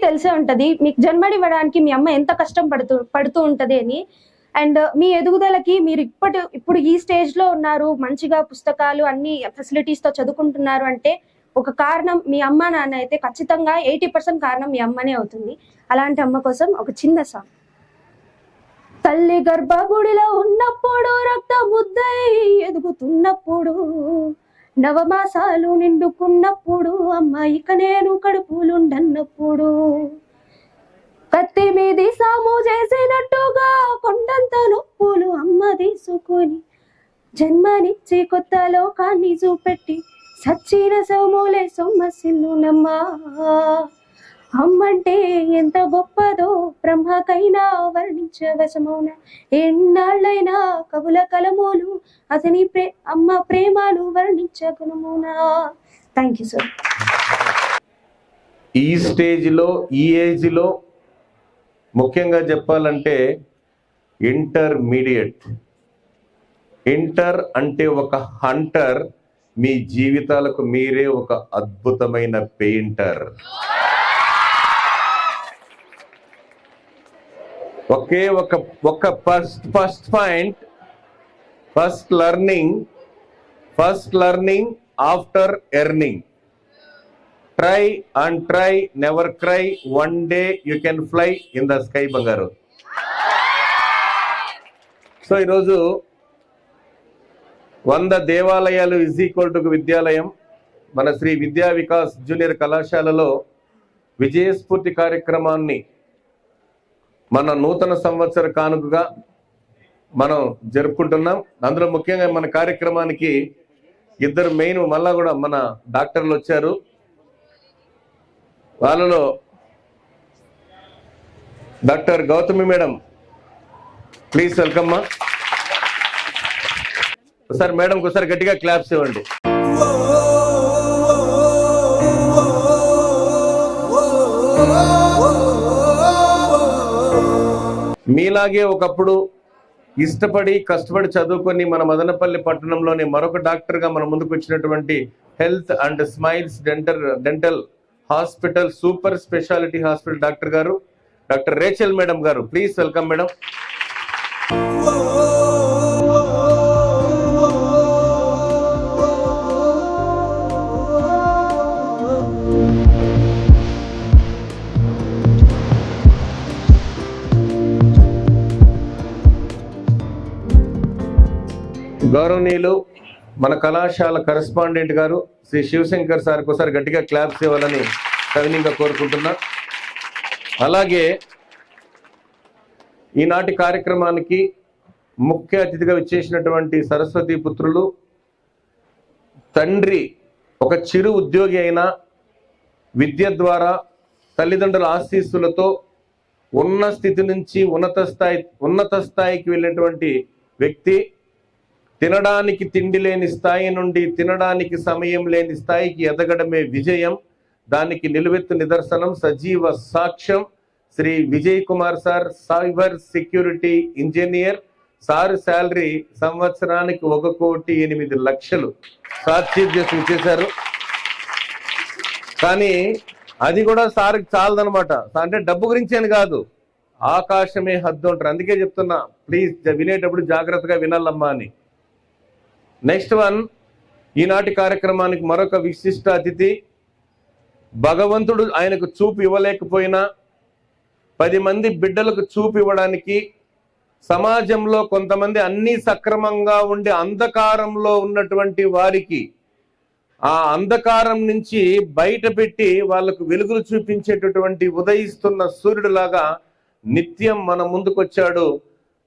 తెలిసే ఉంటది మీకు జన్మనివ్వడానికి మీ అమ్మ ఎంత కష్టం పడుతూ ఉంటది అని. అండ్ మీ ఎదుగుదలకి మీరు ఇప్పుడు ఈ స్టేజ్ లో ఉన్నారు, మంచిగా పుస్తకాలు అన్ని ఫెసిలిటీస్ తో చదువుకుంటున్నారు అంటే ఒక కారణం మీ అమ్మ నాన్న అయితే ఖచ్చితంగా 80% కారణం మీ అమ్మనే అవుతుంది. అలాంటి అమ్మ కోసం ఒక చిన్న సాంగ్. తల్లి గర్భగుడిలో ఉన్నప్పుడు రక్త ముద్దై ఎదుగుతున్నప్పుడు నవమాసాలు నిండుకున్నప్పుడు అమ్మాయిక నేను కడుపులుండన్నప్పుడు కత్తి మీది సాము చేసినట్టుగా కొండంత నొప్పులు అమ్మ తీసుకొని జన్మనిచ్చి కొత్త లోకాన్ని చూపెట్టి సచ్చిన సోములే సొమ్మసిల్లునమ్మా. అమ్మంటే ఎంత గొప్పదో బ్రహ్మకైనా వర్ణించవశమౌన ఎన్నాళ్ళైనా కవుల కలమోలు అతని అమ్మ ప్రేమలు వర్ణించగుణమునా. Thank you sir. ఈ స్టేజ్లో ఈ ఏజ్లో ముఖ్యంగా చెప్పాలంటే ఇంటర్మీడియట్. ఇంటర్ అంటే ఒక హంటర్, మీ జీవితాలకు మీరే ఒక అద్భుతమైన పెయింటర్. ఒకే ఒక first point, first learning after earning. Try and try, never cry, one day you can fly in the sky బంగారు. సో ఈరోజు 100 దేవాలయాలు = విద్యాలయం మన శ్రీ విద్యా వికాస్ జూనియర్ కళాశాలలో విజయస్ఫూర్తి కార్యక్రమాన్ని మన నూతన సంవత్సర కానుకగా మనం జరుపుకుంటున్నాం. అందులో ముఖ్యంగా మన కార్యక్రమానికి 2 మెయిన్ మళ్ళా కూడా మన డాక్టర్లు వచ్చారు. వాళ్ళలో doctor Gautami madam, please welcome మా. ఒకసారి మేడంకి ఒకసారి గట్టిగా క్లాప్స్ ఇవ్వండి. మీలాగే ఒకప్పుడు ఇష్టపడి కష్టపడి చదువుకొని మన మదనపల్లి పట్టణంలోని మరొక డాక్టర్గా మన ముందుకు వచ్చినటువంటి health and smiles dental hospital super speciality hospital doctor గారు, డాక్టర్ రేచల్ మేడం గారు, ప్లీజ్ వెల్కమ్ మేడం. గౌరవనీయులు మన కళాశాల కరెస్పాండెంట్ గారు శ్రీ శివశంకర్ సార్కి ఒకసారి గట్టిగా క్లాప్స్ ఇవ్వాలని సవినీయంగా కోరుకుంటున్నా. అలాగే ఈనాటి కార్యక్రమానికి ముఖ్య అతిథిగా విచ్చేసినటువంటి సరస్వతి పుత్రులు, తండ్రి ఒక చిరు ఉద్యోగి అయిన విద్య ద్వారా తల్లిదండ్రుల ఆశీస్సులతో ఉన్న స్థితి నుంచి ఉన్నత స్థాయికి వెళ్ళినటువంటి వ్యక్తి, తినడానికి తిండి లేని స్థాయి నుండి తినడానికి సమయం లేని స్థాయికి ఎదగడమే విజయం. దానికి నిలువెత్తు నిదర్శనం, సజీవ సాక్ష్యం Shri Vijay Kumar sir, cyber security engineer. Sir salary సంవత్సరానికి 1,08,00,000 సార్ చీఫ్ గెస్ట్ ఇచ్చేశారు. కానీ అది కూడా సార్కి చాలదనమాట. అంటే డబ్బు గురించి అని కాదు, ఆకాశమే హద్దు అంటారు. అందుకే చెప్తున్నా, ప్లీజ్ వినేటప్పుడు జాగ్రత్తగా వినాలమ్మా అని. నెక్స్ట్ వన్, ఈనాటి కార్యక్రమానికి మరొక విశిష్ట అతిథి, భగవంతుడు ఆయనకు చూపు ఇవ్వలేకపోయినా 10 మంది బిడ్డలకు చూపు ఇవ్వడానికి, సమాజంలో కొంతమంది అన్ని సక్రమంగా ఉండి అంధకారంలో ఉన్నటువంటి వారికి ఆ అంధకారం నుంచి బయట పెట్టి వాళ్లకు వెలుగులు చూపించేటటువంటి ఉదయిస్తున్న సూర్యుడులాగా నిత్యం మన ముందుకొచ్చాడు.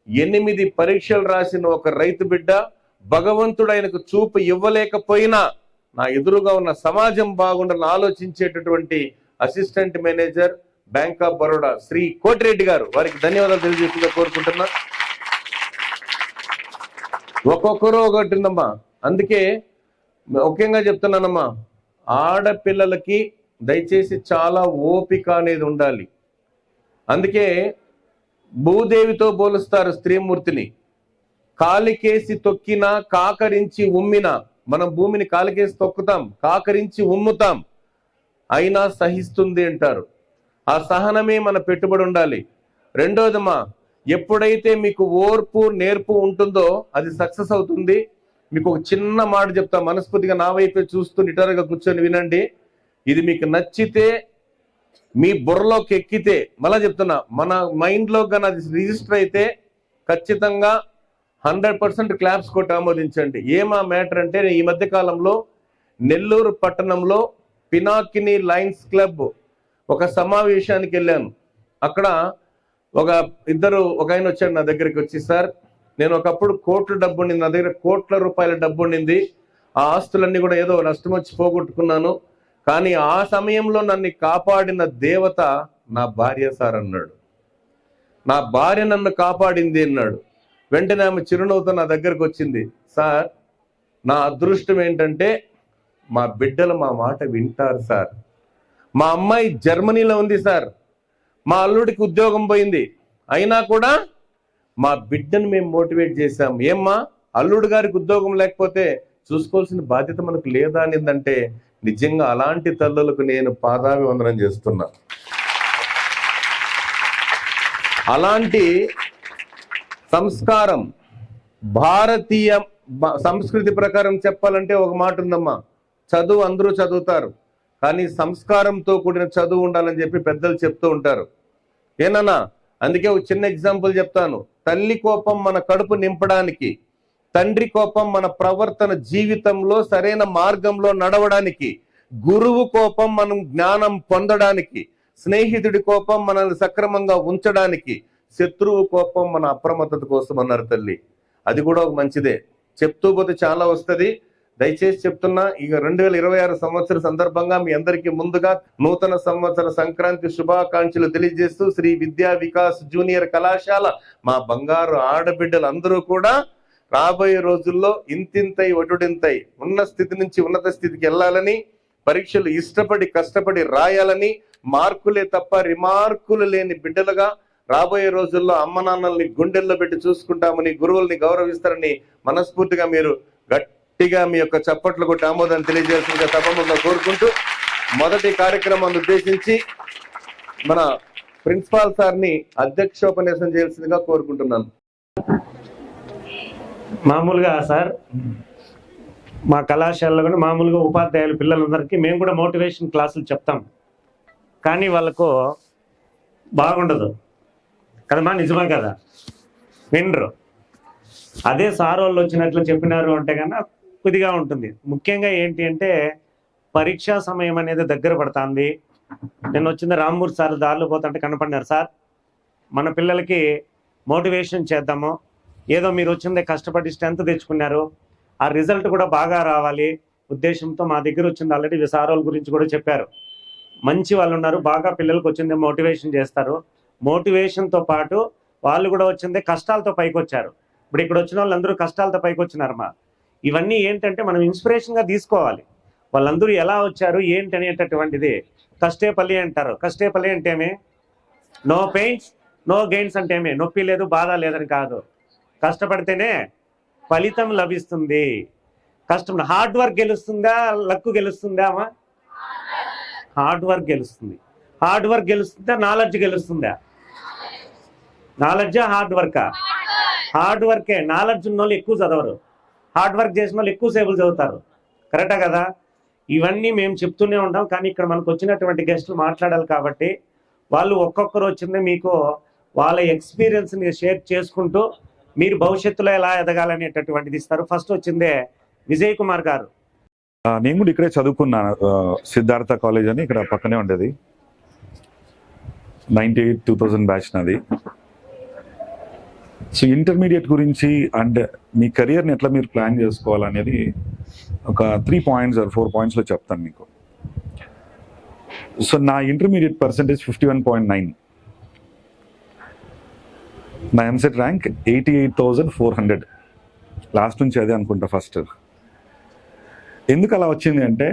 8 పరీక్షలు రాసిన ఒక రైతు బిడ్డ, భగవంతుడు ఆయనకు చూపు ఇవ్వలేకపోయినా నా ఎదురుగా ఉన్న సమాజం బాగుండాలని ఆలోచించేటటువంటి అసిస్టెంట్ మేనేజర్ బ్యాంక్ ఆఫ్ బరోడా శ్రీ కోటిరెడ్డి గారు, వారికి ధన్యవాదాలు తెలియజేస్తుందిగా కోరుకుంటున్నా. ఒక్కొక్కరు ఒకటి ఉందమ్మా. అందుకే ముఖ్యంగా చెప్తున్నానమ్మా, ఆడపిల్లలకి దయచేసి చాలా ఓపిక అనేది ఉండాలి. అందుకే భూదేవితో పోలుస్తారు స్త్రీమూర్తిని. కాలికేసి తొక్కినా కాకరించి ఉమ్మినా, మనం భూమిని కాలికేసి తొక్కుతాం, కాకరించి ఉమ్ముతాం, అయినా సహిస్తుంది అంటారు. ఆ సహనమే మన పెట్టుబడి ఉండాలి. రెండోదమ్మా, ఎప్పుడైతే మీకు ఓర్పు నేర్పు ఉంటుందో అది సక్సెస్ అవుతుంది. మీకు ఒక చిన్న మాట చెప్తా, మనస్ఫూర్తిగా నా వైపే చూస్తూ నిటారుగా కూర్చొని వినండి. ఇది మీకు నచ్చితే, మీ బుర్రలోకి ఎక్కితే, మళ్ళా చెప్తున్నా, మన మైండ్లో కానీ అది రిజిస్టర్ అయితే ఖచ్చితంగా 100% క్లాప్స్ కొట్టి ఆమోదించండి. ఏమా మ్యాటర్ అంటే, ఈ మధ్య కాలంలో నెల్లూరు పట్టణంలో పినాకిని లయన్స్ క్లబ్ ఒక సమావేశానికి వెళ్ళాను. అక్కడ ఒక ఆయన వచ్చాడు నా దగ్గరికి వచ్చి, సార్ నేను ఒకప్పుడు కోట్ల డబ్బు ఉండింది, నా దగ్గర కోట్ల రూపాయల డబ్బు ఉండింది, ఆ ఆస్తులన్నీ కూడా ఏదో నష్టం వచ్చి పోగొట్టుకున్నాను, కానీ ఆ సమయంలో నన్ను కాపాడిన దేవత నా భార్య సార్ అన్నాడు. నా భార్య నన్ను కాపాడింది అన్నాడు. వెంటనే ఆమె చిరునవ్వుతో నా దగ్గరకు వచ్చింది, సార్ నా అదృష్టం ఏంటంటే మా బిడ్డలు మా మాట వింటారు సార్. మా అమ్మాయి జర్మనీలో ఉంది సార్, మా అల్లుడికి ఉద్యోగం పోయింది, అయినా కూడా మా బిడ్డను మేము మోటివేట్ చేశాం. ఏమ్మా, అల్లుడు గారికి ఉద్యోగం లేకపోతే చూసుకోవాల్సిన బాధ్యత మనకు లేదా అనిందంటే, నిజంగా అలాంటి తల్లులకు నేను పాదాభివందనం చేస్తున్నా. అలాంటి సంస్కారం, భారతీయ సంస్కృతి ప్రకారం చెప్పాలంటే ఒక మాట ఉందమ్మా, చదువు అందరూ చదువుతారు, కానీ సంస్కారంతో కూడిన చదువు ఉండాలని చెప్పి పెద్దలు చెప్తూ ఉంటారు. ఏనన్నా, అందుకే ఒక చిన్న ఎగ్జాంపుల్ చెప్తాను. తల్లి కోపం మన కడుపు నింపడానికి, తండ్రి కోపం మన ప్రవర్తన జీవితంలో సరైన మార్గంలో నడవడానికి, గురువు కోపం మనం జ్ఞానం పొందడానికి, స్నేహితుడి కోపం మనల్ని సక్రమంగా ఉంచడానికి, శత్రువు కోపం మన అప్రమత్తత కోసం అన్నారు తల్లి. అది కూడా ఒక మంచిదే. చెప్తూ పోతే చాలా వస్తుంది, దయచేసి చెప్తున్నా. ఇక 2026 సంవత్సర సందర్భంగా మీ అందరికీ ముందుగా నూతన సంవత్సర సంక్రాంతి శుభాకాంక్షలు తెలియజేస్తూ, శ్రీ విద్యా వికాస్ జూనియర్ కళాశాల మా బంగారు ఆడబిడ్డలు అందరూ కూడా రాబోయే రోజుల్లో ఇంతింతై ఒటుడింతై ఉన్న స్థితి నుంచి ఉన్నత స్థితికి వెళ్ళాలని, పరీక్షలు ఇష్టపడి కష్టపడి రాయాలని, మార్కులే తప్ప రిమార్కులు లేని బిడ్డలుగా రాబోయే రోజుల్లో అమ్మ నాన్నల్ని గుండెల్లో పెట్టి చూసుకుంటామని, గురువుల్ని గౌరవిస్తారని మనస్ఫూర్తిగా మీరు గట్టిగా మీ యొక్క చప్పట్లు కొట్టి ఆమోదాన్ని తెలియజేయాల్సిందిగా సభలో కోరుకుంటూ, మొదటి కార్యక్రమాన్ని ఉద్దేశించి మన ప్రిన్సిపాల్ సార్ని అధ్యక్షోపన్యాసం చేయాల్సిందిగా కోరుకుంటున్నాను. మామూలుగా సార్, మా కళాశాలలో కూడా మామూలుగా ఉపాధ్యాయులు పిల్లలందరికీ మేము కూడా మోటివేషన్ క్లాసులు చెప్తాం, కానీ వాళ్ళకు బాగుండదు కదమ్మా, నిజమే కదా, వినరు. అదే సార్ వాళ్ళు వచ్చినట్లు చెప్పినారు అంటే కన్నా కొద్దిగా ఉంటుంది. ముఖ్యంగా ఏంటి అంటే, పరీక్షా సమయం అనేది దగ్గర పడుతుంది. నేను వచ్చింది రామ్మూర్తి సార్ దారిలో పోతుంటే కనపడినారు, సార్ మన పిల్లలకి మోటివేషన్ చేద్దాము, ఏదో మీరు వచ్చిందే కష్టపడి స్ట్రెంత్ తెచ్చుకున్నారు, ఆ రిజల్ట్ కూడా బాగా రావాలి ఉద్దేశంతో మా దగ్గర వచ్చింది. ఆల్రెడీ సార్ వాళ్ళ గురించి కూడా చెప్పారు, మంచి వాళ్ళు ఉన్నారు, బాగా పిల్లలకు వచ్చిందే మోటివేషన్ చేస్తారు. మోటివేషన్తో పాటు వాళ్ళు కూడా వచ్చిందే కష్టాలతో పైకి వచ్చారు. ఇప్పుడు ఇక్కడ వచ్చిన వాళ్ళందరూ కష్టాలతో పైకి వచ్చినారమ్మా. ఇవన్నీ ఏంటంటే మనం ఇన్స్పిరేషన్గా తీసుకోవాలి. వాళ్ళందరూ ఎలా వచ్చారు ఏంటి అనేటటువంటిది కష్టేపల్లి అంటారు. కష్టేపల్లి అంటే ఏమి, నో పెయిన్స్ నో గెయిన్స్ అంటే ఏమి, నొప్పి లేదు బాధ లేదని కాదు, కష్టపడితేనే ఫలితం లభిస్తుంది. కష్టం, హార్డ్ వర్క్ గెలుస్తుందా లక్ గెలుస్తుందా అమ్మా? హార్డ్ వర్క్ గెలుస్తుంది. హార్డ్ వర్క్ గెలుస్తుందా నాలెడ్జ్ గెలుస్తుందా? నాలెడ్జా హార్డ్ వర్కా? హార్డ్ వర్కే. నాలెడ్జ్ ఉన్న వాళ్ళు ఎక్కువ చదవరు, హార్డ్ వర్క్ చేసిన వాళ్ళు ఎక్కువ సేపులు చదువుతారు. కరెక్టా కదా? ఇవన్నీ మేము చెప్తూనే ఉంటాం, కానీ ఇక్కడ మనకు వచ్చినటువంటి గెస్టులు మాట్లాడాలి కాబట్టి వాళ్ళు ఒక్కొక్కరు వచ్చిందే మీకు వాళ్ళ ఎక్స్పీరియన్స్ని షేర్ చేసుకుంటూ మీరు భవిష్యత్తులో ఎలా ఎదగాలనేటటువంటిది ఇస్తారు. ఫస్ట్ వచ్చిందే విజయ్ కుమార్ గారు. నేను కూడా ఇక్కడే చదువుకున్నాను, సిద్ధార్థ కాలేజ్ అని ఇక్కడ పక్కనే ఉండేది. 98-2000 బ్యాచ్ నాది. సో ఇంటర్మీడియట్ గురించి అండ్ మీ కెరియర్ని ఎట్లా మీరు ప్లాన్ చేసుకోవాలనేది ఒక 3 పాయింట్స్ ఆర్ 4 పాయింట్స్లో చెప్తాను మీకు. సో నా ఇంటర్మీడియట్ పర్సెంటేజ్ 51.9, నా ఎంసెట్ ర్యాంక్ 88,400. లాస్ట్ నుంచి అదే అనుకుంటా ఫస్ట్. ఎందుకు అలా వచ్చింది అంటే,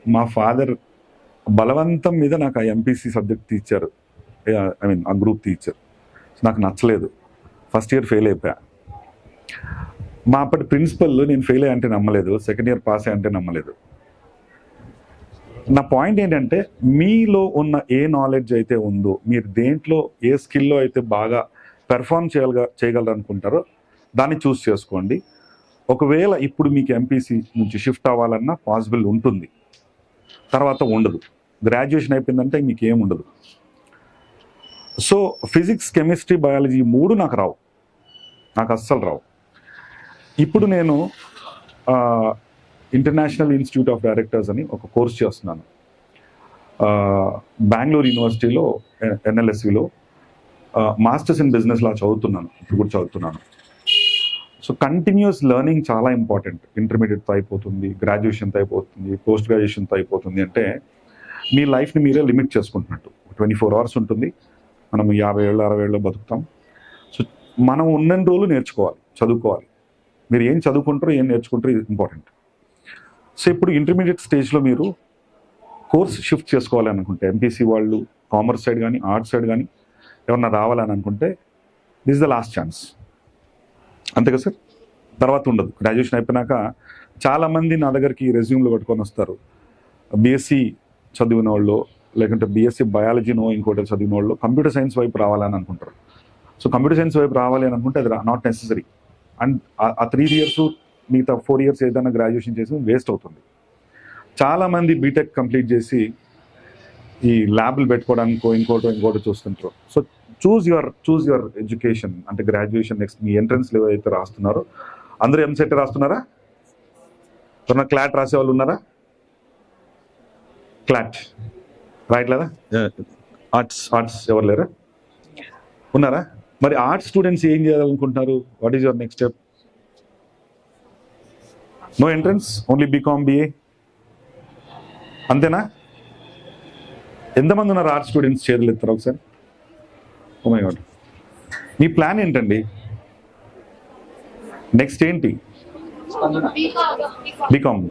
మా ఫాదర్ బలవంతం మీద నాకు ఆ ఎంపీసీ సబ్జెక్ట్ తీర్చారు, ఆ గ్రూప్ తీర్చారు. నాకు నచ్చలేదు, ఫస్ట్ ఇయర్ ఫెయిల్ అయిపోయా. మా అప్పటి ప్రిన్సిపల్ నేను ఫెయిల్ అయ్యంటే నమ్మలేదు, సెకండ్ ఇయర్ పాస్ అయ్యంటే నమ్మలేదు. నా పాయింట్ ఏంటంటే మీలో ఉన్న ఏ నాలెడ్జ్ అయితే ఉందో, మీరు దేంట్లో ఏ స్కిల్లో అయితే బాగా పెర్ఫామ్ చేయగలరు అనుకుంటారో దాన్ని చూస్ చేసుకోండి. ఒకవేళ ఇప్పుడు మీకు ఎంపీసీ నుంచి షిఫ్ట్ అవ్వాలన్నా పాసిబుల్ ఉంటుంది, తర్వాత ఉండదు. గ్రాడ్యుయేషన్ అయిపోయిందంటే మీకు ఏం ఉండదు. సో ఫిజిక్స్, కెమిస్ట్రీ, బయాలజీ 3 నాకు రావు, నాకు అస్సలు రావు. ఇప్పుడు నేను ఇంటర్నేషనల్ ఇన్స్టిట్యూట్ ఆఫ్ డైరెక్టర్స్ అని ఒక కోర్స్ చేస్తున్నాను బెంగళూరు యూనివర్సిటీలో, ఎన్ఎల్ఎస్విలో. మాస్టర్స్ ఇన్ బిజినెస్ లా చదువుతున్నాను, ఇప్పుడు కూడా చదువుతున్నాను. సో కంటిన్యూస్ లెర్నింగ్ చాలా ఇంపార్టెంట్. ఇంటర్మీడియట్తో అయిపోతుంది, గ్రాడ్యుయేషన్తో అయిపోతుంది, పోస్ట్ గ్రాడ్యుయేషన్తో అయిపోతుంది అంటే మీ లైఫ్ని మీరే లిమిట్ చేసుకుంటున్నట్టు. 24 అవర్స్ ఉంటుంది, మనం 50 ఏళ్ళు 60 ఏళ్ళు బతుకుతాం. సో మనం ఉన్న రోజులు నేర్చుకోవాలి, చదువుకోవాలి. మీరు ఏం చదువుకుంటారో ఏం నేర్చుకుంటారో ఇది ఇంపార్టెంట్. సో ఇప్పుడు ఇంటర్మీడియట్ స్టేజ్లో మీరు కోర్స్ షిఫ్ట్ చేసుకోవాలని అనుకుంటే, ఎంపీసీ వాళ్ళు కామర్స్ సైడ్ కానీ ఆర్ట్స్ సైడ్ కానీ ఎవరన్నా రావాలని అనుకుంటే this is the last chance. అంతే కదా సార్? తర్వాత ఉండదు. గ్రాడ్యుయేషన్ అయిపోయినాక చాలామంది నా దగ్గరికి రెజ్యూమ్లు పట్టుకొని వస్తారు. బీఎస్సీ చదివిన వాళ్ళు, లేకుంటే బీఎస్సీ బయాలజీనో ఇంకోటి చదివిన వాళ్ళు కంప్యూటర్ సైన్స్ వైపు రావాలని అనుకుంటారు. సో కంప్యూటర్ సైన్స్ వైపు రావాలి అని అనుకుంటే అది నాట్ నెసెసరీ. అండ్ ఆ 3 years మిగతా 4 years ఏదైనా గ్రాడ్యుయేషన్ చేసి వేస్ట్ అవుతుంది. చాలామంది బీటెక్ కంప్లీట్ చేసి ఈ ల్యాబ్లు పెట్టుకోవడానికో ఇంకోటో చూస్తుంటారు. So choose your education. అంటే గ్రాడ్యుయేషన్ నెక్స్ట్ మీ ఎంట్రన్స్ లెవెల్ అయితే రాస్తున్నారో, అందరూ ఎంసెట్ రాస్తున్నారా? ఎవరన్నా క్లాట్ రాసే వాళ్ళు ఉన్నారా? క్లాట్ రాయట్లేదా? ఆర్ట్స్ ఎవరు లేరా? ఉన్నారా? మరి ఆర్ట్స్ స్టూడెంట్స్ ఏం చేయాలనుకుంటున్నారు? What is your next step? No entrance, only BCom, BA, అంతేనా? ఎంతమంది ఉన్నారు ఆర్ట్స్ స్టూడెంట్స్? చేతులు ఎత్తారు ఒకసారి. Oh my God. మీ ప్లాన్ ఏంటండి? నెక్స్ట్ ఏంటి? BCom,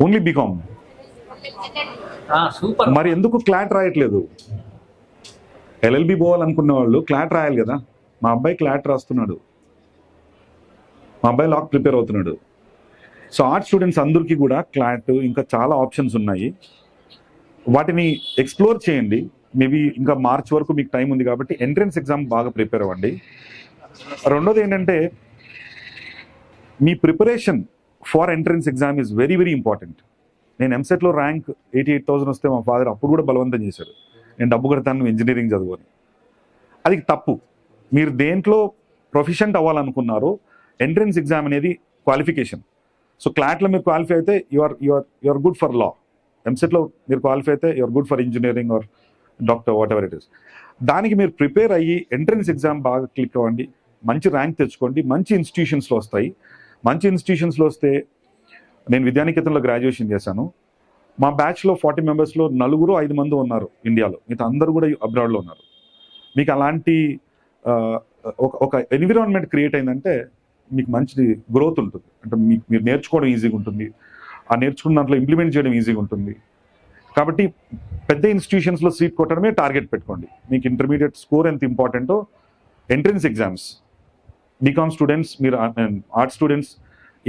only BCom. మరి ఎందుకు క్లాట్ రాయట్లేదు? ఎల్ఎల్బి పోవాలనుకున్న వాళ్ళు క్లాట్ రాయాలి కదా. మా అబ్బాయి క్లాట్ రాస్తున్నాడు, మా అబ్బాయి లాక్ ప్రిపేర్ అవుతున్నాడు. సో ఆర్ట్స్ స్టూడెంట్స్ అందరికీ కూడా క్లాట్, ఇంకా చాలా ఆప్షన్స్ ఉన్నాయి, వాటిని ఎక్స్ప్లోర్ చేయండి. మేబీ ఇంకా మార్చ్ వరకు మీకు టైం ఉంది కాబట్టి ఎంట్రన్స్ ఎగ్జామ్ బాగా ప్రిపేర్ అవ్వండి. రెండోది ఏంటంటే మీ preparation for entrance exam is very very important. నేను ఎంసెట్లో ర్యాంక్ 88,000 వస్తే మా ఫాదర్ అప్పుడు కూడా బలవంతం చేశాడు, నేను డబ్బు కడతాను ఇంజనీరింగ్ చదువుని. అది తప్పు. మీరు దేంట్లో ప్రొఫిషియంట్ అవ్వాలనుకున్నారో ఎంట్రన్స్ ఎగ్జామ్ అనేది క్వాలిఫికేషన్. సో క్లాట్లో మీరు క్వాలిఫై అయితే యూఆర్ గుడ్ ఫర్ లా. ఎంసెట్లో మీరు క్వాలిఫై అయితే you're good for engineering or doctor, whatever it is. దానికి మీరు ప్రిపేర్ అయ్యి ఎంట్రన్స్ ఎగ్జామ్ బాగా క్లిక్ అవ్వండి, మంచి ర్యాంక్ తెచ్చుకోండి. మంచి ఇన్స్టిట్యూషన్స్లో వస్తాయి. మంచి ఇన్స్టిట్యూషన్స్లో వస్తే, నేను విద్యానికేతన్లో గ్రాడ్యుయేషన్ చేశాను. మా బ్యాచ్లో 40 మెంబర్స్లో 4-5 మంది ఉన్నారు ఇండియాలో, మిగతా అందరూ కూడా అబ్రాడ్లో ఉన్నారు. మీకు అలాంటి ఒక ఎన్విరాన్మెంట్ క్రియేట్ అయిందంటే మీకు మంచి గ్రోత్ ఉంటుంది. అంటే మీరు నేర్చుకోవడం ఈజీగా ఉంటుంది, ఆ నేర్చుకున్న దాంట్లో ఇంప్లిమెంట్ చేయడం ఈజీగా ఉంటుంది. కాబట్టి పెద్ద ఇన్స్టిట్యూషన్స్లో సీట్ కొట్టడమే టార్గెట్ పెట్టుకోండి. మీకు ఇంటర్మీడియట్ స్కోర్ ఎంత ఇంపార్టెంటో ఎంట్రన్స్ ఎగ్జామ్స్. బీకామ్ స్టూడెంట్స్, మీరు ఆర్ట్స్ స్టూడెంట్స్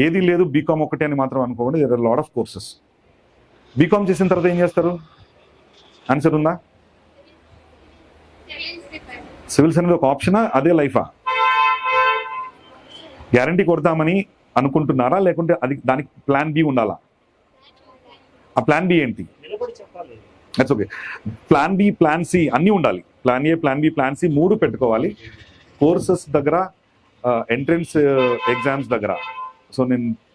ఏది లేదు బీకామ్ ఒకటే అని మాత్రం అనుకోండి. There are lot of courses. BCom చేసిన తర్వాత ఏం చేస్తారు? ఆన్సర్ ఉందా? సివిల్స్ అనేది ఒక ఆప్షనా, అదే లైఫా? గ్యారంటీ కొడతామని అనుకుంటున్నారా, లేకుంటే దానికి ప్లాన్ బి ఉండాలా? ఆ ప్లాన్ బి ఏంటి? That's okay. Plan B, plan C అన్నీ ఉండాలి. Plan A, plan B, plan C 3 పెట్టుకోవాలి. కోర్సెస్ దగ్గర, ఎంట్రన్స్ ఎగ్జామ్స్ దగ్గర. సో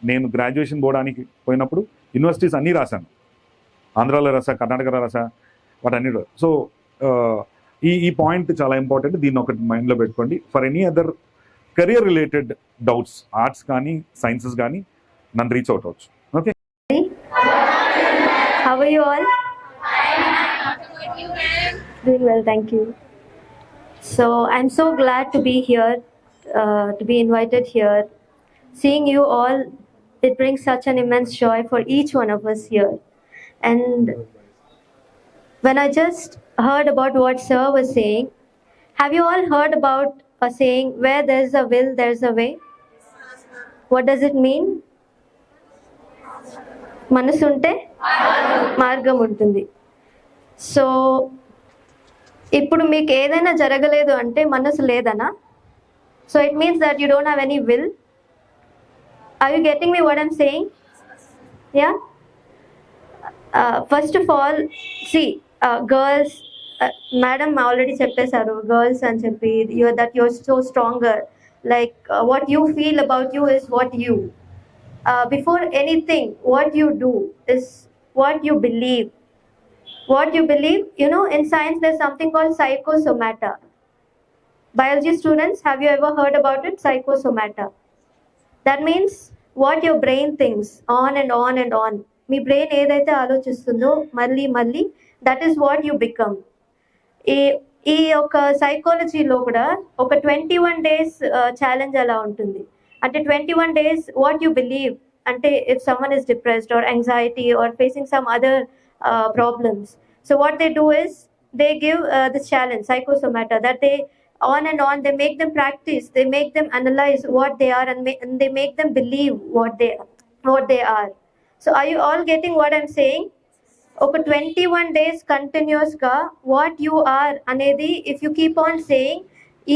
నేను గ్రాడ్యుయేషన్ పోవడానికి పోయినప్పుడు యూనివర్సిటీస్ అన్నీ రాశాను. ఆంధ్రాలో రాసా, కర్ణాటకలో రాసా, వాటన్నీ. సో ఈ పాయింట్ చాలా ఇంపార్టెంట్. దీన్ని ఒకటి మైండ్లో పెట్టుకోండి. For any other career related doubts, arts కానీ సైన్సెస్ కానీ నన్ను రీచ్ అవుట్ అవచ్చు. Okay. How are you all? Doing well, thank you. So I'm so glad to be here, to be invited here. Seeing you all, it brings such an immense joy for each one of us here. And when I just heard about what Sir was saying, have you all heard about a saying, where there's a will, there's a way? What does it mean? Manasunte మార్గం ఉంటుంది. So ఇప్పుడు మీకు ఏదైనా జరగలేదు అంటే మనసు లేదనా? So it means that you don't have any will. Are you getting me what I'm saying? Yeah. First of all see girls, madam already చెప్పేశారు గర్ల్స్ అని చెప్పి, you're so stronger, like what you feel about you is what you. Before anything, what you do is what you believe. What you believe, you know, in science there's something called psychosomata. Biology students, have you ever heard about it? Psychosomata. That means what your brain thinks on and on and on. Me brain ఏదైతే ఆలోచిస్తుందో మళ్ళీ మళ్ళీ, that is what you become. ఈ ఒక సైకాలజీలో కూడా ఒక 21 days challenge అలా ఉంటుంది. అంటే 21 days వాట్ యు బిలీవ్, అంటే if someone is depressed are anxiety are facing some other problems, so what they do is they give this challenge, psychosomata, that they on and on they make them practice, they make them analyze what they are, and they make them believe what they are. So are you all getting what I'm saying? ఒక 21 days continuous గా what you are అనేది if you keep on saying,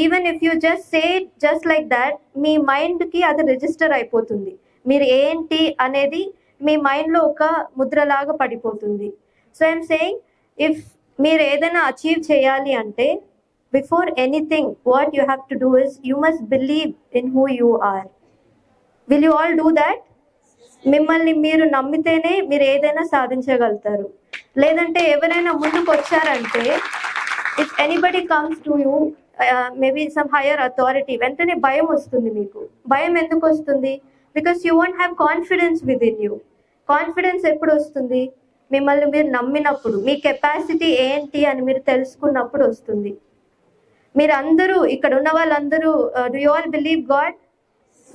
even if you just say it just like that, me mind కి అది register అయిపోతుంది. మీరు ఏంటి అనేది మీ మైండ్లో ఒక ముద్రలాగా పడిపోతుంది. సో ఐఎమ్ సేయింగ్, ఇఫ్ మీరు ఏదైనా అచీవ్ చేయాలి అంటే before anything what you have to do is you must believe in who you are. Will you all do that? మిమ్మల్ని మీరు నమ్మితేనే మీరు ఏదైనా సాధించగలుగుతారు. లేదంటే ఎవరైనా ముందుకు వచ్చారంటే, if anybody comes to you, maybe some higher authority, వెంటనే భయం వస్తుంది మీకు. భయం ఎందుకు వస్తుంది? Because you won't have confidence with in you. Confidence ఎప్పుడు వస్తుంది? మిమ్మల్ని మీరు నమ్మినప్పుడు, మీ కెపాసిటీ ఏంటి అని మీరు తెలుసుకున్నప్పుడు వస్తుంది. మీరు అందరూ ఇక్కడ ఉన్న వాళ్ళందరూ do you all believe god?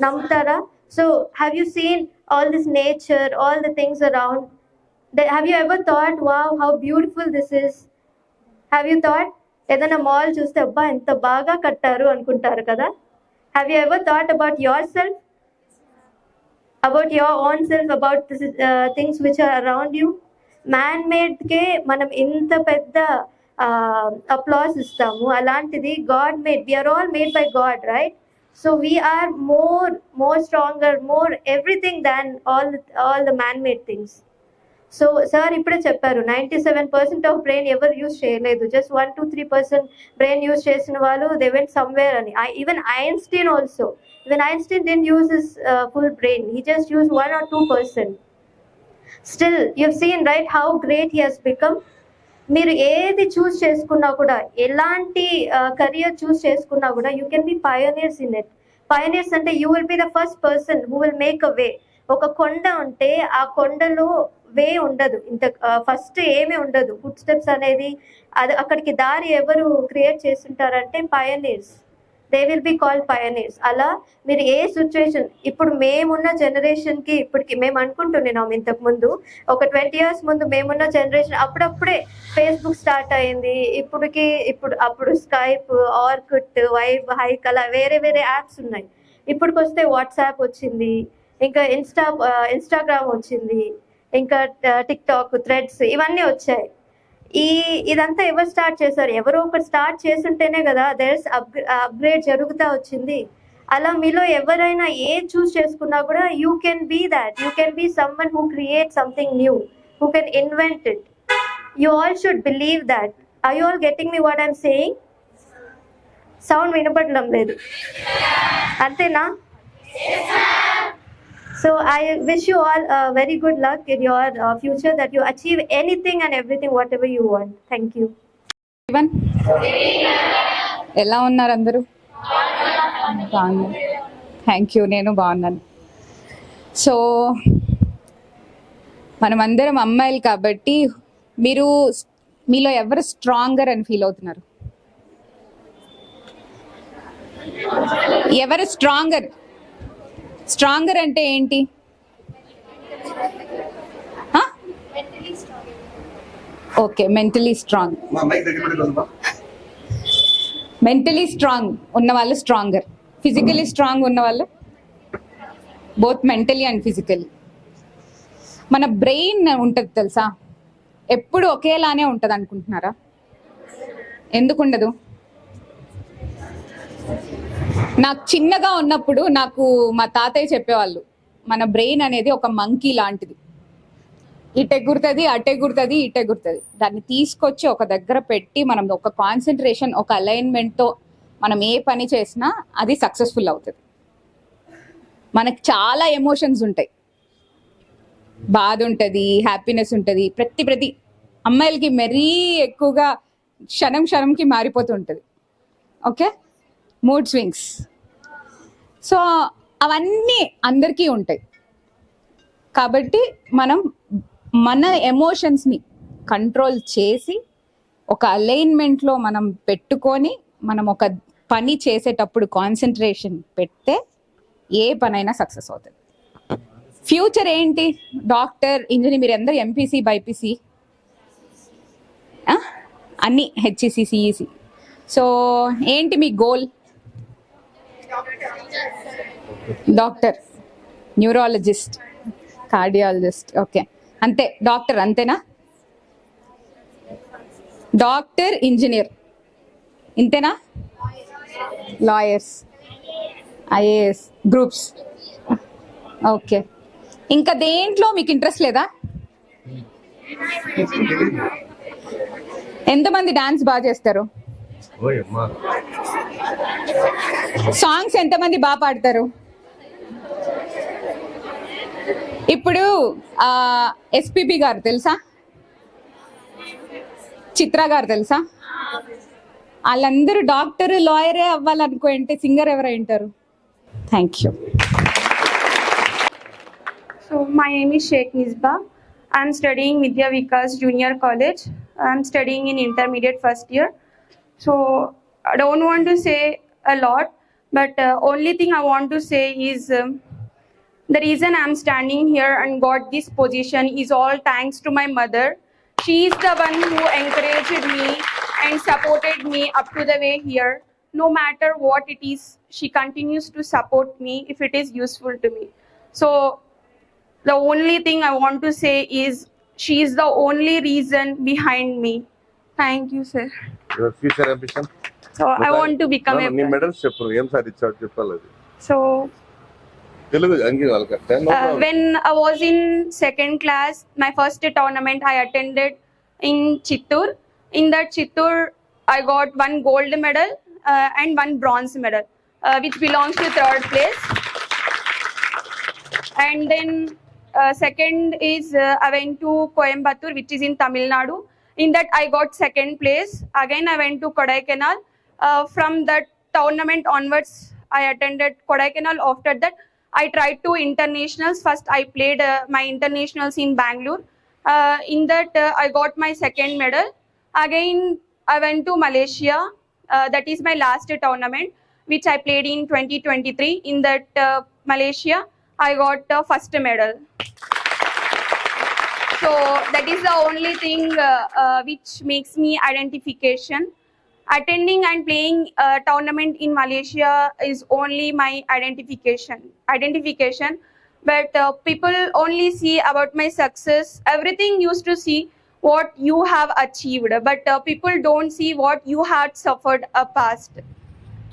నమ్ముతారా? So have you seen all this nature, all the things around? Have you ever thought wow how beautiful this is? Have you thought? ఏదైనా మాల్ చూస్తే అబ్బా ఎంత బాగా కట్టారు అనుకుంటారు కదా. Have you ever thought about yourself, about your own self, about this, things which are around you? Man made ke manam inta pedda applause istamu, alantidi God made, we are all made by God, right? So we are more stronger, more everything than all the man made things. So sir ఇప్పుడే చెప్పారు 97% of brain ఎవరు use చేయలేదు, just 1-3% brain use చేసిన వాళ్ళు they went somewhere అని. Even Einstein also, even Einstein didn't use his full brain, he just used 1 or 2%. Still you've seen, right, how great he has become. మీరు ఏది చూస్ చేసుకున్నా కూడా, ఎలాంటి కెరియర్ చూస్ చేసుకున్నా కూడా, you can be pioneers in it. Pioneers అంటే you will be the first person who will make a way. ఒక కొండ ఉంటే ఆ కొండలో వే ఉండదు, ఇంత ఫస్ట్ ఏమీ ఉండదు, ఫుట్ స్టెప్స్ అనేది, అది అక్కడికి దారి ఎవరు క్రియేట్ చేస్తుంటారంటే pioneers. They will be called pioneers. అలా మీరు ఏ సిచ్యువేషన్, ఇప్పుడు మేమున్న జనరేషన్కి ఇప్పటికి మేము అనుకుంటున్నాం, ఇంతకు ముందు ఒక 20 years ముందు మేమున్న జనరేషన్ అప్పుడప్పుడే ఫేస్బుక్ స్టార్ట్ అయింది. అప్పుడు స్కైప్, ఆర్కుట్, వైబ్, హైక్ అలా వేరే వేరే యాప్స్ ఉన్నాయి. ఇప్పటికి వస్తే వాట్సాప్ వచ్చింది, ఇంకా ఇన్స్టాగ్రామ్ వచ్చింది, ఇంకా టిక్ టాక్, థ్రెడ్స్, ఇవన్నీ వచ్చాయి. ఇదంతా ఎవరు స్టార్ట్ చేశారు? ఎవరో ఒకరు స్టార్ట్ చేస్తుంటేనే కదా దేర్స్ అప్గ్రేడ్ జరుగుతూ వచ్చింది. అలా మీలో ఎవరైనా ఏ చూస్ చేసుకున్నా కూడా you can be that, you can be someone who create something new, who can invent it. You all should believe that. Are you all getting me what I'm saying? Sound వినపడడం లేదు, అంతేనా? So I wish you all very good luck in your future, that you achieve anything and everything whatever you want. Thank you. ఎలా ఉన్నారు అందరూ? బాగున్నాను, thank you. నేను బాగున్నాను. So మనమందరం అమ్మాయిలు కాబట్టి మీలో ఎవరు స్ట్రాంగర్ అని ఫీల్ అవుతున్నారు? ఎవరు స్ట్రాంగర్ అంటే ఏంటి? Okay, mentally strong. Mentally strong ఉన్న వాళ్ళు స్ట్రాంగర్. ఫిజికలీ స్ట్రాంగ్ ఉన్న వాళ్ళు బోత్ మెంటలీ అండ్ ఫిజికలీ. మన బ్రెయిన్ ఉంటుంది తెలుసా, ఎప్పుడు ఒకేలానే ఉంటుంది అనుకుంటున్నారా? ఎందుకు ఉండదు? నాకు చిన్నగా ఉన్నప్పుడు నాకు మా తాతయ్య చెప్పేవాళ్ళు, మన బ్రెయిన్ అనేది ఒక మంకీ లాంటిది, ఇటెగురుతుంది అటెగురుతుంది ఇటెగురుతుంది. దాన్ని తీసుకొచ్చి ఒక దగ్గర పెట్టి మనం ఒక కాన్సన్ట్రేషన్, ఒక అలైన్మెంట్తో మనం ఏ పని చేసినా అది సక్సెస్ఫుల్ అవుతుంది. మనకు చాలా ఎమోషన్స్ ఉంటాయి, బాధ ఉంటుంది, హ్యాపీనెస్ ఉంటుంది. ప్రతి అమ్మాయిలకి మరీ ఎక్కువగా క్షణంకి మారిపోతూ ఉంటుంది. Okay, mood swings. సో అవన్నీ అందరికీ ఉంటాయి. కాబట్టి మనం మన ఎమోషన్స్ని కంట్రోల్ చేసి ఒక అలైన్మెంట్లో మనం పెట్టుకొని మనం ఒక పని చేసేటప్పుడు కాన్సన్ట్రేషన్ పెడితే ఏ పనైనా సక్సెస్ అవుతుంది. ఫ్యూచర్ ఏంటి? డాక్టర్, ఇంజనీర్, మీరు అందరూ ఎంపీసీ బైపీసీ అన్నీ హెచ్ఈసి సిఈసి. సో ఏంటి మీ goal? Doctor, neurologist, cardiologist. Okay, అంతే. డాక్టర్ అంతేనా? డాక్టర్, ఇంజనీర్ ఇంతేనా? Lawyers, IAS groups. ఓకే, ఇంకా దేంట్లో మీకు ఇంట్రెస్ట్ లేదా? ఎంతమంది డాన్స్ బాగా చేస్తారు? సాంగ్స్ ఎంతమంది బాగా పాడతారు? ఇప్పుడు ఎస్పీబీ గారు తెలుసా? చిత్ర గారు తెలుసా? వాళ్ళందరూ డాక్టర్, లాయరే అవ్వాలనుకుంటే సింగర్ ఎవరై ఉంటారు? Thank you. So my name is Sheikh Misbah. I'm studying Vidya Vikas Junior College. I'm studying in intermediate first year. So I don't want to say a lot, but only thing I want to say is the reason I'm standing here and got this position is all thanks to my mother. She is the one who encouraged me and supported me up to the way here. No matter what it is, she continues to support me if it is useful to me. So the only thing I want to say is she is the only reason behind me. Thank you, sir. Your future ambition? So I want to become నీ a. Medals చెప్పు, ఏం సాధించావు చెప్పాలి. అది So Telugu అంగి వాళ్ళకి when I was in second class, my first tournament I attended in Chittoor. In that Chittoor, I got 1 gold medal and 1 bronze medal, which belongs to third place. And then second is I went to Coimbatore, which is in Tamil Nadu. In that I got second place. Again I went to Kodaikanal. From that tournament onwards, I attended Kodaikanal. After that, I tried to internationals. First I played my internationals in Bangalore. In that I got my second medal. Again I went to Malaysia. That is my last tournament, which I played in 2023. In that Malaysia, I got first medal. So that is the only thing which makes me identification. Attending and playing a tournament in Malaysia is only my identification. But people only see about my success. Everything used to see what you have achieved, but people don't see what you had suffered past.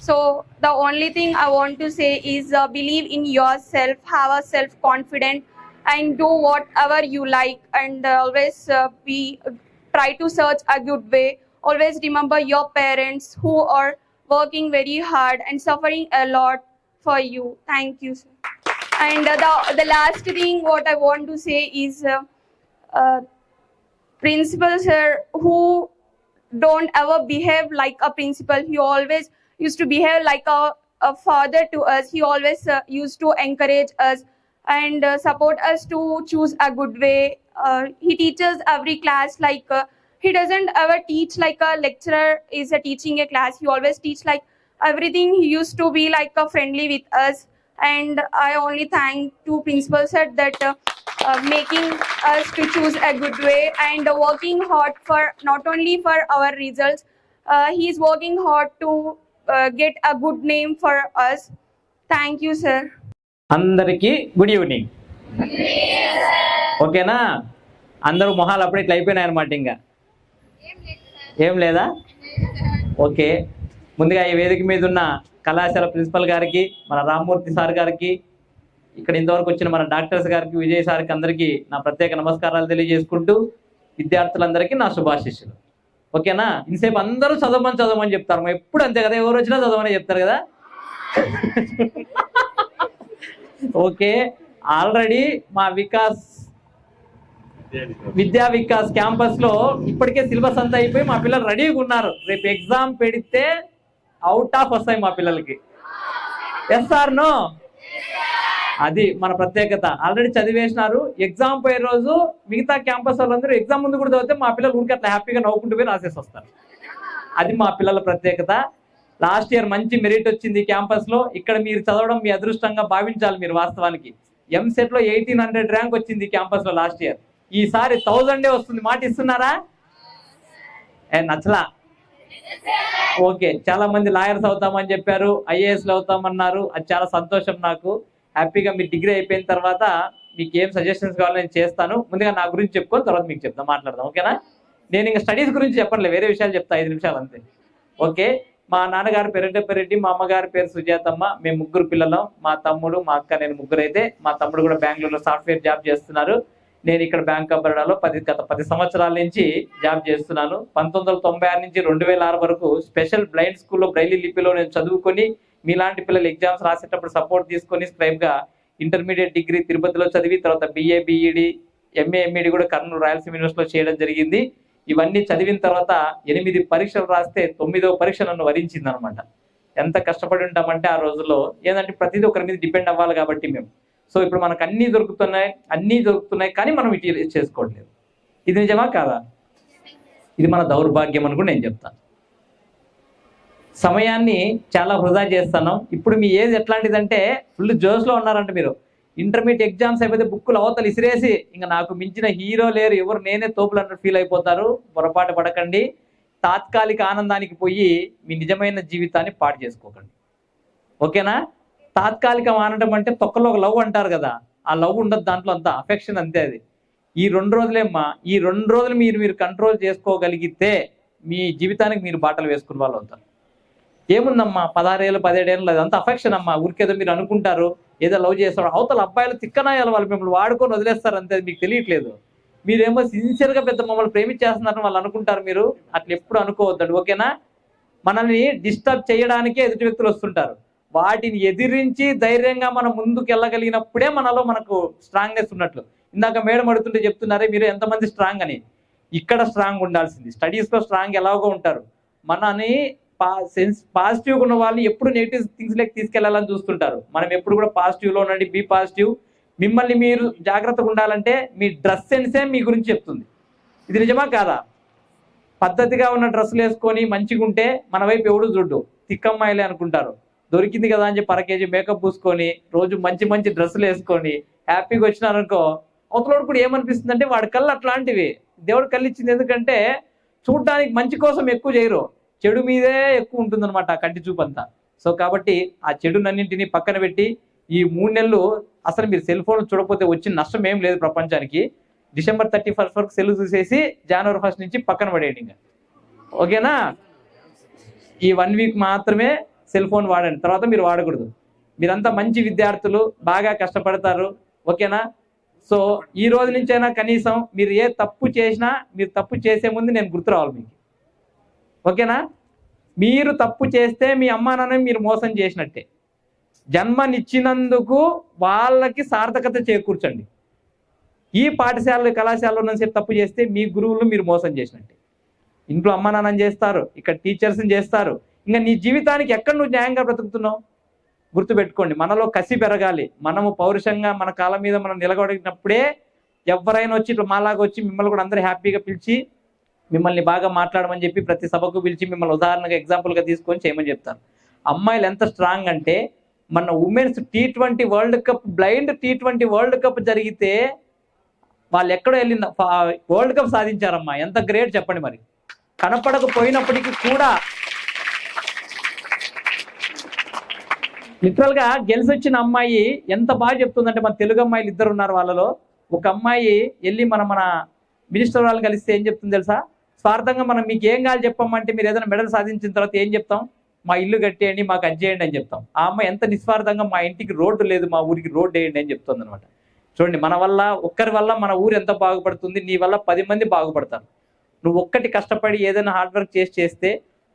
So the only thing I want to say is believe in yourself, have a self-confidence, and do whatever you like, and always try to search a good way. Always remember your parents who are working very hard and suffering a lot for you. Thank you, sir. And the last thing what I want to say is principal sir who don't ever behave like a principal. He always used to behave like a father to us. He always used to encourage us and support us to choose a good way. He teaches every class like he doesn't ever teach like a lecturer is teaching a class. He always teach like everything. He used to be like a friendly with us, and I only thank to principal sir that making us to choose a good way and working hard for not only for our results. He is working hard to get a good name for us. Thank you, sir. అందరికీ good evening. ఓకేనా? అందరూ మొహాలు అప్పుడే ఇట్లా అయిపోయినాయి అనమాట. ఇంకా ఏం లేదా? ఓకే. ముందుగా ఈ వేదిక మీద ఉన్న కళాశాల ప్రిన్సిపల్ గారికి, మన రామ్మూర్తి సార్ గారికి, ఇక్కడ ఇంతవరకు వచ్చిన మన డాక్టర్స్ గారికి, విజయ్ సార్కి అందరికీ నా ప్రత్యేక నమస్కారాలు తెలియజేసుకుంటూ విద్యార్థులందరికీ నా శుభాశీస్సులు. ఓకేనా? ఇంతసేపు అందరూ చదవమని చెప్తారు, మా ఎప్పుడు అంతే కదా, ఎవరు వచ్చినా చదవమని చెప్తారు కదా. ఓకే. ఆల్రెడీ మా విద్యా వికాస్ క్యాంపస్ లో ఇప్పటికే సిలబస్ అంతా అయిపోయి మా పిల్లలు రెడీగా ఉన్నారు. రేపు ఎగ్జామ్ పెడితే అవుట్ ఆఫ్ వస్తాయి మా పిల్లలకి. Yes or no? అది మన ప్రత్యేకత. ఆల్రెడీ చదివేసినారు. ఎగ్జామ్ పోయే రోజు మిగతా క్యాంపస్ వాళ్ళందరూ ఎగ్జామ్ ముందు కూడా చదివితే మా పిల్లలు ఊరికి అట్లా హ్యాపీగా నవ్వుకుంటూ పోయి రాసేసి వస్తారు. అది మా పిల్లల ప్రత్యేకత. లాస్ట్ ఇయర్ మంచి మెరిట్ వచ్చింది క్యాంపస్ లో. ఇక్కడ మీరు చదవడం మీ అదృష్టంగా భావించాలి. మీరు వాస్తవానికి ఎంసెట్ లో 1800 ర్యాంక్ వచ్చింది క్యాంపస్ లో లాస్ట్ ఇయర్. ఈసారి 1000 వస్తుంది. మాట ఇస్తున్నారా? నచ్చలా? ఓకే. చాలా మంది లాయర్స్ అవుతామని చెప్పారు, ఐఏఎస్లు అవుతామన్నారు. అది చాలా సంతోషం నాకు. హ్యాపీగా మీ డిగ్రీ అయిపోయిన తర్వాత మీకు ఏం సజెషన్స్ కావాలో నేను చేస్తాను. ముందుగా నా గురించి చెప్పుకొని తర్వాత మీకు చెప్తాం, మాట్లాడదాం. ఓకేనా? నేను ఇంకా స్టడీస్ గురించి చెప్పనులే, వేరే విషయాలు చెప్తా, 5 నిమిషాలు అంతే. ఓకే. మా నాన్నగారు పెరెడ్డి, మా అమ్మగారి పేరు సుజాతమ్మ. మేము 3 పిల్లలం. మా తమ్ముడు, మా అక్క, నేను 3 అయితే. మా తమ్ముడు కూడా బెంగళూరులో సాఫ్ట్వేర్ జాబ్ చేస్తున్నారు. నేను ఇక్కడ బ్యాంక్ ఆఫ్ బరోడాలో గత 10 సంవత్సరాల నుంచి జాబ్ చేస్తున్నాను. 1996 నుంచి 2006 వరకు స్పెషల్ బ్లైండ్ స్కూల్లో బ్రైలీ లిపిలో నేను చదువుకొని మీలాంటి పిల్లలు ఎగ్జామ్స్ రాసేటప్పుడు సపోర్ట్ తీసుకొని స్క్రైబ్గా ఇంటర్మీడియట్ డిగ్రీ తిరుపతిలో చదివి తర్వాత BA BEd MA MEd కూడా కర్నూలు రాయలసీమ యూనివర్సిటీలో చేయడం జరిగింది. ఇవన్నీ చదివిన తర్వాత 8 పరీక్షలు రాస్తే 9వ పరీక్ష నన్ను వరించింది అనమాట. ఎంత కష్టపడి ఉంటామంటే ఆ రోజుల్లో ఏంటంటే ప్రతిదీ ఒకరి మీద డిపెండ్ అవ్వాలి కాబట్టి మేము. సో ఇప్పుడు మనకు అన్నీ దొరుకుతున్నాయి కానీ మనం యూటిలైజ్ చేసుకోవట్లేదు. ఇది నిజమా కాదా? ఇది మన దౌర్భాగ్యం అని కూడా నేను చెప్తాను. సమయాన్ని చాలా వృధా చేస్తున్నాం. ఇప్పుడు మీ ఏజ్ ఎట్లాంటిదంటే ఫుల్ జోష్లో ఉన్నారంట మీరు. ఇంటర్మీడియట్ ఎగ్జామ్స్ అయిపోతే బుక్కులు అవతలు ఇసిరేసి ఇంకా నాకు మించిన హీరో లేరు, ఎవరు నేనే తోపులు అన్నట్టు ఫీల్ అయిపోతారు. పొరపాటు పడకండి. తాత్కాలిక ఆనందానికి పోయి మీ నిజమైన జీవితాన్ని పాడు చేసుకోకండి. ఓకేనా? తాత్కాలికం ఆనడం అంటే తొక్కలో ఒక లవ్ అంటారు కదా, ఆ లవ్ ఉండదు దాంట్లో, అంతా అఫెక్షన్ అంతే. అది ఈ 2 రోజులేమ్మా. ఈ 2 రోజులు మీరు కంట్రోల్ చేసుకోగలిగితే మీ జీవితానికి మీరు బాటలు వేసుకున్న వాళ్ళు అవుతారు. ఏముందమ్మా 16 ఏళ్ళు 17 ఏళ్ళు అదంతా అఫెక్షన్ అమ్మా. ఊరికేదో మీరు అనుకుంటారు ఏదో లవ్ చేస్తారు, అవతల అబ్బాయిలు తిక్కనాయాలి, వాళ్ళు మిమ్మల్ని వాడుకొని వదిలేస్తారు అంతే. మీకు తెలియట్లేదు. మీరేమో సిన్సియర్గా పెద్ద మమ్మల్ని ప్రేమించేస్తున్నారని వాళ్ళు అనుకుంటారు. మీరు అట్లా ఎప్పుడు అనుకోవద్దండి. ఓకేనా? మనల్ని డిస్టర్బ్ చేయడానికే ఎదుటి వ్యక్తులు వస్తుంటారు. వాటిని ఎదిరించి ధైర్యంగా మనం ముందుకు వెళ్ళగలిగినప్పుడే మనకు స్ట్రాంగ్నెస్ ఉన్నట్లు. ఇందాక మేడం అడుగుతుంటే చెప్తున్నారే మీరు ఎంతమంది స్ట్రాంగ్ అని. ఇక్కడ స్ట్రాంగ్ ఉండాల్సింది. స్టడీస్లో స్ట్రాంగ్ ఎలాగో ఉంటారు. మనని పాజిటివ్గా ఉన్న వాళ్ళని ఎప్పుడు నెగిటివ్ థింగ్స్ లెక్క తీసుకెళ్లాలని చూస్తుంటారు. మనం ఎప్పుడు కూడా పాజిటివ్లో ఉండండి, బీ పాజిటివ్. మిమ్మల్ని మీరు జాగ్రత్తగా ఉండాలంటే మీ డ్రెస్ సెన్సే మీ గురించి చెప్తుంది. ఇది నిజమా కాదా? పద్ధతిగా ఉన్న డ్రెస్సులు వేసుకొని మంచిగా ఉంటే మన వైపు ఎవడు చూడ్డు, తిక్కమ్మాయిలే అనుకుంటారు. దొరికింది కదా అని చెప్పి 1 kg మేకప్ పూసుకొని రోజు మంచి డ్రెస్సులు వేసుకొని హ్యాపీగా వచ్చినారనుకో, అవతలోడు కూడా ఏమనిపిస్తుంది అంటే వాడి కళ్ళు అట్లాంటివి. దేవుడు కళ్ళు ఇచ్చింది ఎందుకంటే చూడడానికి మంచి కోసం ఎక్కువ చేయరు, చెడు మీదే ఎక్కువ ఉంటుందన్నమాట ఆ కంటి చూపు అంతా. సో కాబట్టి ఆ చెడునన్నింటినీ పక్కన పెట్టి ఈ 3 నెలలు అసలు మీరు సెల్ ఫోన్ చూడకపోతే వచ్చిన నష్టం ఏం లేదు ప్రపంచానికి. December 31st వరకు సెలవు చూసేసి January 1st నుంచి పక్కన పడేయండి ఇంకా. ఓకేనా? ఈ 1 వీక్ మాత్రమే సెల్ ఫోన్ వాడండి, తర్వాత మీరు వాడకూడదు. మీరంతా మంచి విద్యార్థులు, బాగా కష్టపడతారు. ఓకేనా? సో ఈ రోజు నుంచైనా కనీసం మీరు ఏ తప్పు చేసినా మీరు తప్పు చేసే ముందు నేను గుర్తు రావాలి మీకు. ఓకేనా? మీరు తప్పు చేస్తే మీ అమ్మా నాన్న మీరు మోసం చేసినట్టే. జన్మనిచ్చినందుకు వాళ్ళకి సార్థకత చేకూర్చండి. ఈ పాఠశాలలో కళాశాలలో ఉన్నసేపు తప్పు చేస్తే మీ గురువులు మీరు మోసం చేసినట్టే. ఇంట్లో అమ్మా నాన్నని చేస్తారు, ఇక్కడ టీచర్స్ని చేస్తారు. ఇంకా నీ జీవితానికి ఎక్కడ నువ్వు న్యాయంగా బ్రతుకుతున్నావు? గుర్తుపెట్టుకోండి, మనలో కసి పెరగాలి. మనము పౌరుషంగా మన కాళ్ళ మీద మనం నిలబడినప్పుడే ఎవరైనా వచ్చి ఇట్లా మాలాగా వచ్చి మిమ్మల్ని కూడా అందరూ హ్యాపీగా పిలిచి మిమ్మల్ని బాగా మాట్లాడమని చెప్పి ప్రతి సభకు పిలిచి మిమ్మల్ని ఉదాహరణగా ఎగ్జాంపుల్గా తీసుకొని చేయమని చెప్తారు. అమ్మాయిలు ఎంత స్ట్రాంగ్ అంటే మన women's T20 world cup, blind T20 world cup జరిగితే వాళ్ళు ఎక్కడో వెళ్ళింది వరల్డ్ కప్ సాధించారమ్మా. ఎంత గ్రేట్ చెప్పండి. మరి కనపడకపోయినప్పటికీ కూడా లిటరల్ గా గెలిచి వచ్చిన అమ్మాయి ఎంత బాగా చెప్తుందంటే, మన తెలుగు అమ్మాయిలు ఇద్దరు ఉన్నారు వాళ్ళలో. ఒక అమ్మాయి వెళ్ళి మన మినిస్టర్ వాళ్ళు కలిస్తే ఏం చెప్తుంది తెలుసా? స్వార్థంగా మనం మీకు ఏం కావాలి చెప్పమంటే, మీరు ఏదైనా మెడల్ సాధించిన తర్వాత ఏం చెప్తాం? మా ఇల్లు కట్టేయండి, మాకు అది చేయండి అని చెప్తాం. ఆ అమ్మాయి ఎంత నిస్వార్థంగా మా ఇంటికి రోడ్డు లేదు, మా ఊరికి రోడ్డు వేయండి అని చెప్తుంది అనమాట. చూడండి, మన వల్ల ఒక్కరి వల్ల మన ఊరు ఎంత బాగుపడుతుంది, నీ వల్ల 10 మంది బాగుపడతారు. నువ్వు ఒక్కటి కష్టపడి ఏదైనా హార్డ్ వర్క్ చేస్తే,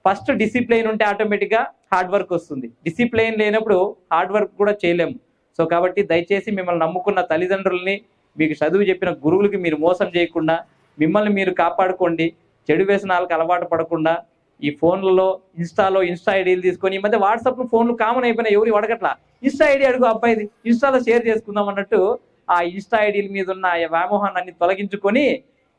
ఫస్ట్ డిసిప్లైన్ ఉంటే ఆటోమేటిక్గా హార్డ్ వర్క్ వస్తుంది. డిసిప్లైన్ లేనప్పుడు హార్డ్ వర్క్ కూడా చేయలేము. సో కాబట్టి దయచేసి మిమ్మల్ని నమ్ముకున్న తల్లిదండ్రుల్ని, మీకు చదువు చెప్పిన గురువులకి మీరు మోసం చేయకుండా మిమ్మల్ని మీరు కాపాడుకోండి. చెడు వ్యసనాలకు అలవాటు పడకుండా ఈ ఫోన్లలో ఇన్స్టా ఐడీలు తీసుకొని, ఈ మధ్య వాట్సాప్ ఫోన్లు కామన్ అయిపోయినాయి, ఎవరు అడగట్లా. ఇన్స్టా ఐడి అడుగు అబ్బాయిది, ఇన్స్టాలో షేర్ చేసుకుందాం అన్నట్టు ఆ ఇన్స్టా ఐడీల మీద ఉన్న వ్యామోహాన్ని అన్ని తొలగించుకొని,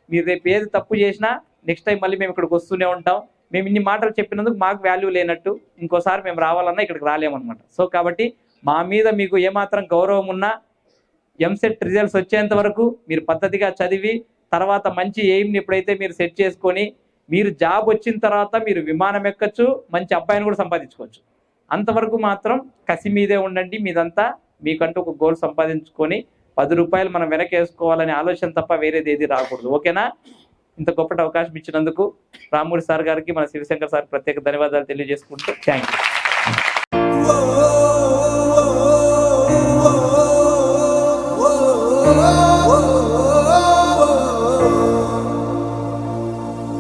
మీరు రేపు ఏది తప్పు చేసినా నెక్స్ట్ టైం మళ్ళీ మేము ఇక్కడికి వస్తూనే ఉంటాం. మేము ఇన్ని మాటలు చెప్పినందుకు మాకు వాల్యూ లేనట్టు ఇంకోసారి మేము రావాలన్నా ఇక్కడికి రాలేమన్నమాట. సో కాబట్టి మా మీద మీకు ఏమాత్రం గౌరవం ఉన్నా, ఎంసెట్ రిజల్ట్స్ వచ్చేంత వరకు మీరు పద్ధతిగా చదివి, తర్వాత మంచి ఎయిమ్ని ఎప్పుడైతే మీరు సెట్ చేసుకొని, మీరు జాబ్ వచ్చిన తర్వాత మీరు విమానం ఎక్కచ్చు, మంచి అబ్బాయిని కూడా సంపాదించుకోవచ్చు. అంతవరకు మాత్రం కసి మీదే ఉండండి. మీదంతా మీకంటూ ఒక గోల్ సంపాదించుకొని 10 రూపాయలు మనం వెనకేసుకోవాలనే ఆలోచన తప్ప వేరేది ఏది రాకూడదు. ఓకేనా? ఇంత గొప్పటి అవకాశం ఇచ్చినందుకు రామ్మూరి సార్ గారికి, మన శివశంకర్ సార్ ప్రత్యేక ధన్యవాదాలు తెలియజేసుకుంటూ థ్యాంక్ యూ.